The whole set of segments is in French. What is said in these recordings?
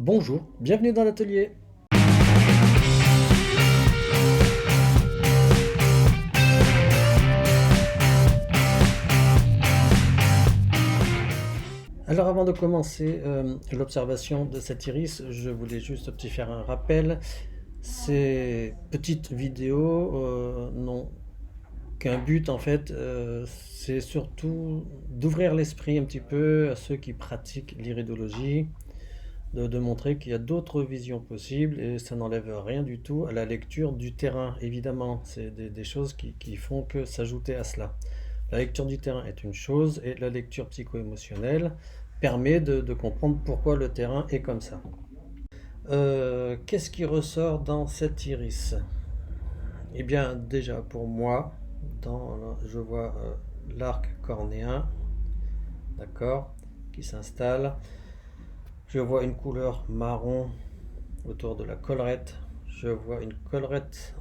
Bonjour, bienvenue dans l'atelier. Alors avant de commencer l'observation de cet iris, je voulais juste te faire un rappel. Ces petites vidéos n'ont qu'un but en fait, c'est surtout d'ouvrir l'esprit un petit peu à ceux qui pratiquent l'iridologie, de montrer qu'il y a d'autres visions possibles et ça n'enlève rien du tout à la lecture du terrain, évidemment. C'est des choses qui font que s'ajouter à cela. La lecture du terrain est une chose et la lecture psycho-émotionnelle permet de comprendre pourquoi le terrain est comme ça. Qu'est-ce qui ressort dans cet iris? Eh bien, déjà pour moi, je vois l'arc cornéen, d'accord, qui s'installe. Je vois une couleur marron autour de la collerette. Je vois une collerette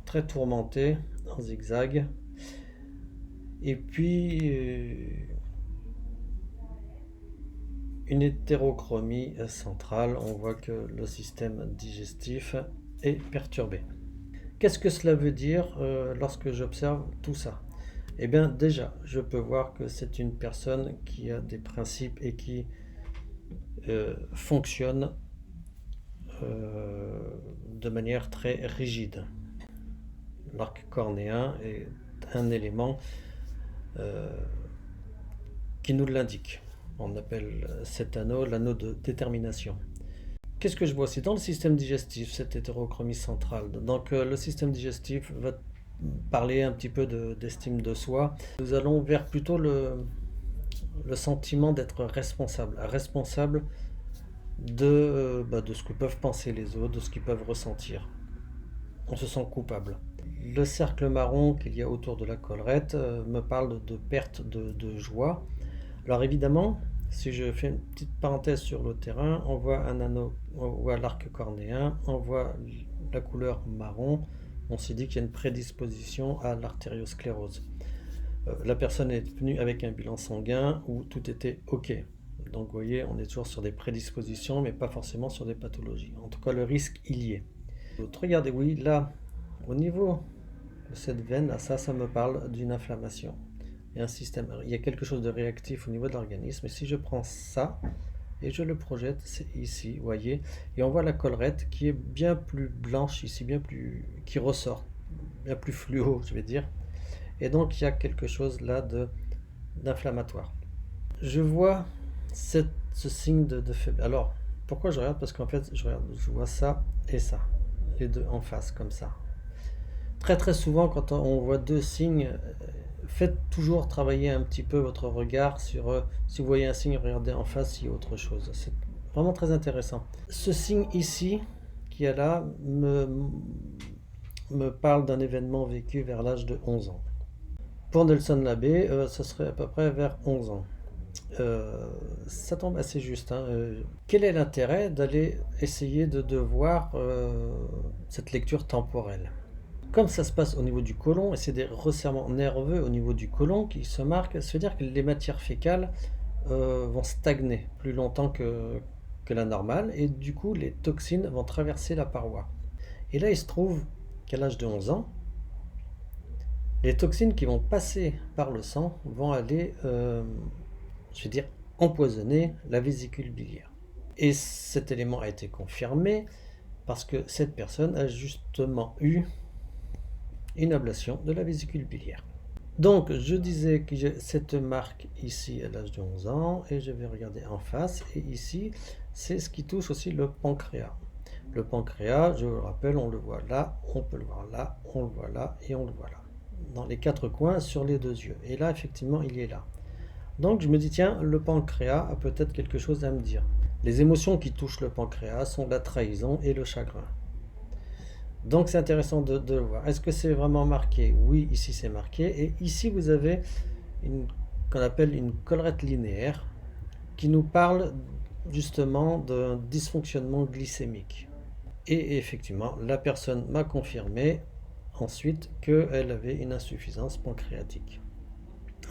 très tourmentée en zigzag. Et puis une hétérochromie centrale. On voit que le système digestif est perturbé. Qu'est-ce que cela veut dire lorsque j'observe tout ça? Eh bien déjà, je peux voir que c'est une personne qui a des principes et qui fonctionne de manière très rigide. L'arc cornéen est un élément qui nous l'indique. On appelle cet anneau l'anneau de détermination. Qu'est-ce que je vois aussi dans le système digestif, cette hétérochromie centrale? Donc le système digestif va parler un petit peu d'estime de soi. Nous allons vers plutôt le sentiment d'être responsable de ce que peuvent penser les autres, de ce qu'ils peuvent ressentir. On se sent coupable. Le cercle marron qu'il y a autour de la collerette me parle de perte de joie. Alors évidemment, si je fais une petite parenthèse sur le terrain, on voit un anneau, on voit l'arc cornéen, on voit la couleur marron, on se dit qu'il y a une prédisposition à l'artériosclérose. La personne est venue avec un bilan sanguin où tout était OK. Donc vous voyez, on est toujours sur des prédispositions, mais pas forcément sur des pathologies. En tout cas, le risque, il y est. Regardez, oui, là, au niveau de cette veine, là, ça me parle d'une inflammation. Il y a un système, il y a quelque chose de réactif au niveau de l'organisme. Et si je prends ça et je le projette, c'est ici, vous voyez, et on voit la collerette qui est bien plus blanche ici, qui ressort, bien plus fluo, je vais dire. Et donc il y a quelque chose là d'inflammatoire. Je vois ce signe de faiblesse. Alors, pourquoi je regarde? Parce qu'en fait, je vois ça et ça, les deux en face, comme ça. Très très souvent, quand on voit deux signes, faites toujours travailler un petit peu votre regard sur si vous voyez un signe, regardez en face s'il y a autre chose. C'est vraiment très intéressant. Ce signe ici, qui est là, me parle d'un événement vécu vers l'âge de 11 ans. Pour Nelson Labbé, ça serait à peu près vers 11 ans. Ça tombe assez juste. Hein. Quel est l'intérêt d'aller essayer de voir cette lecture temporelle? Comme ça se passe au niveau du côlon, et c'est des resserrements nerveux au niveau du côlon qui se marquent, ça veut dire que les matières fécales vont stagner plus longtemps que la normale, et du coup les toxines vont traverser la paroi. Et là il se trouve qu'à l'âge de 11 ans, les toxines qui vont passer par le sang vont aller, je vais dire, empoisonner la vésicule biliaire. Et cet élément a été confirmé parce que cette personne a justement eu une ablation de la vésicule biliaire. Donc je disais que j'ai cette marque ici à l'âge de 11 ans et je vais regarder en face et ici c'est ce qui touche aussi le pancréas. Le pancréas, je vous le rappelle, on le voit là, on peut le voir là, on le voit là et on le voit là. Dans les quatre coins sur les deux yeux. Et là effectivement il est là. Donc je me dis tiens, le pancréas a peut-être quelque chose à me dire. Les émotions qui touchent le pancréas sont la trahison et le chagrin. Donc c'est intéressant de le voir. Est-ce que c'est vraiment marqué? Oui, ici c'est marqué. Et ici vous avez qu'on appelle une collerette linéaire qui nous parle justement d'un dysfonctionnement glycémique. Et effectivement, la personne m'a confirmé ensuite qu'elle avait une insuffisance pancréatique.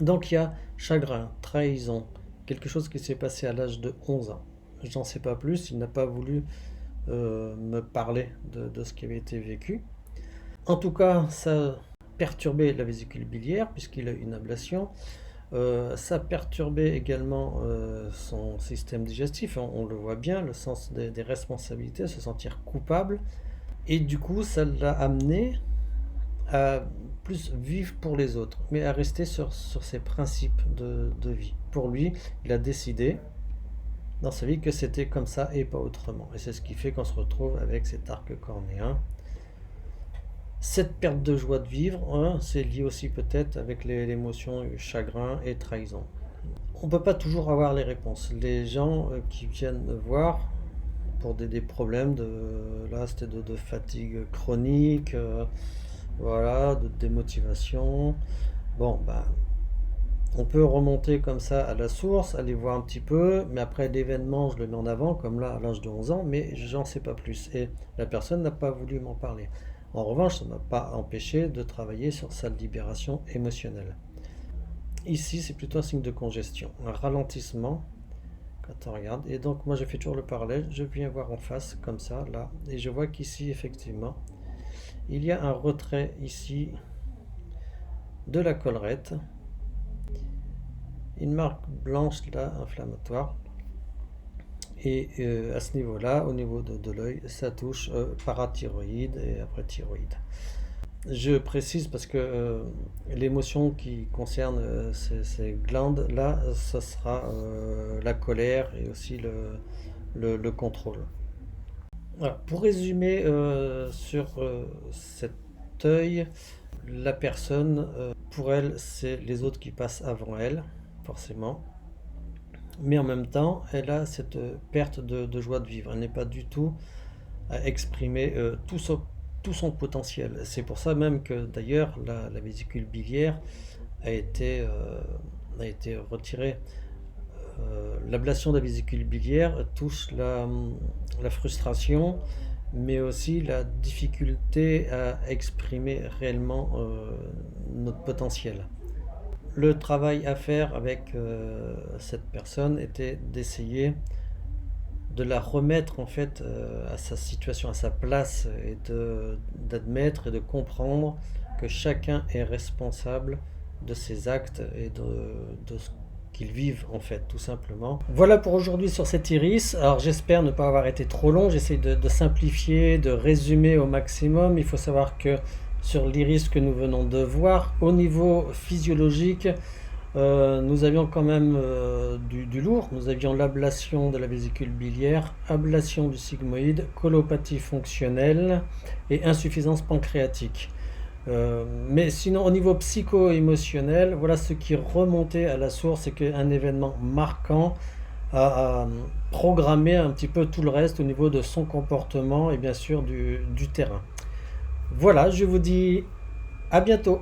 Donc il y a chagrin, trahison, quelque chose qui s'est passé à l'âge de 11 ans. j'en sais pas plus, il n'a pas voulu me parler de ce qui avait été vécu. En tout cas, ça a perturbé la vésicule biliaire puisqu'il a eu une ablation. Ça a perturbé également son système digestif, on le voit bien, le sens des responsabilités, se sentir coupable. Et du coup, ça l'a amené à plus vivre pour les autres, mais à rester sur ses principes de vie. Pour lui, il a décidé dans sa vie que c'était comme ça et pas autrement. Et c'est ce qui fait qu'on se retrouve avec cet arc cornéen. Cette perte de joie de vivre, hein, c'est lié aussi peut-être avec l'émotion chagrin et trahison. On ne peut pas toujours avoir les réponses. Les gens qui viennent me voir pour des problèmes là c'était de fatigue chronique, voilà, de démotivation. Bon, ben, on peut remonter comme ça à la source, aller voir un petit peu, mais après l'événement, je le mets en avant, comme là à l'âge de 11 ans, mais j'en sais pas plus. Et la personne n'a pas voulu m'en parler. En revanche, ça ne m'a pas empêché de travailler sur sa libération émotionnelle. Ici, c'est plutôt un signe de congestion, un ralentissement quand on regarde. Et donc, moi, je fais toujours le parallèle. Je viens voir en face, comme ça, là, et je vois qu'ici, effectivement, il y a un retrait ici de la collerette, une marque blanche là, inflammatoire. Et à ce niveau-là, au niveau de l'œil, ça touche parathyroïde et après thyroïde. Je précise parce que l'émotion qui concerne ces glandes-là, ça sera la colère et aussi le contrôle. Voilà. Pour résumer sur cet œil, la personne, pour elle, c'est les autres qui passent avant elle, forcément. Mais en même temps, elle a cette perte de joie de vivre. Elle n'est pas du tout à exprimer tout son potentiel. C'est pour ça même que d'ailleurs la vésicule biliaire a été retirée. L'ablation de la vésicule biliaire touche la frustration, mais aussi la difficulté à exprimer réellement notre potentiel. Le travail à faire avec cette personne était d'essayer de la remettre en fait à sa situation, à sa place, et d'admettre et de comprendre que chacun est responsable de ses actes et de ce qu'ils vivent en fait, tout simplement. Voilà pour aujourd'hui sur cet iris. Alors j'espère ne pas avoir été trop long, j'essaie de simplifier, de résumer au maximum. Il faut savoir que sur l'iris que nous venons de voir, au niveau physiologique, nous avions quand même du lourd. Nous avions l'ablation de la vésicule biliaire, ablation du sigmoïde, colopathie fonctionnelle et insuffisance pancréatique. Mais sinon, au niveau psycho-émotionnel, voilà ce qui remontait à la source, c'est qu'un événement marquant a programmé un petit peu tout le reste au niveau de son comportement et bien sûr du terrain. Voilà, je vous dis à bientôt.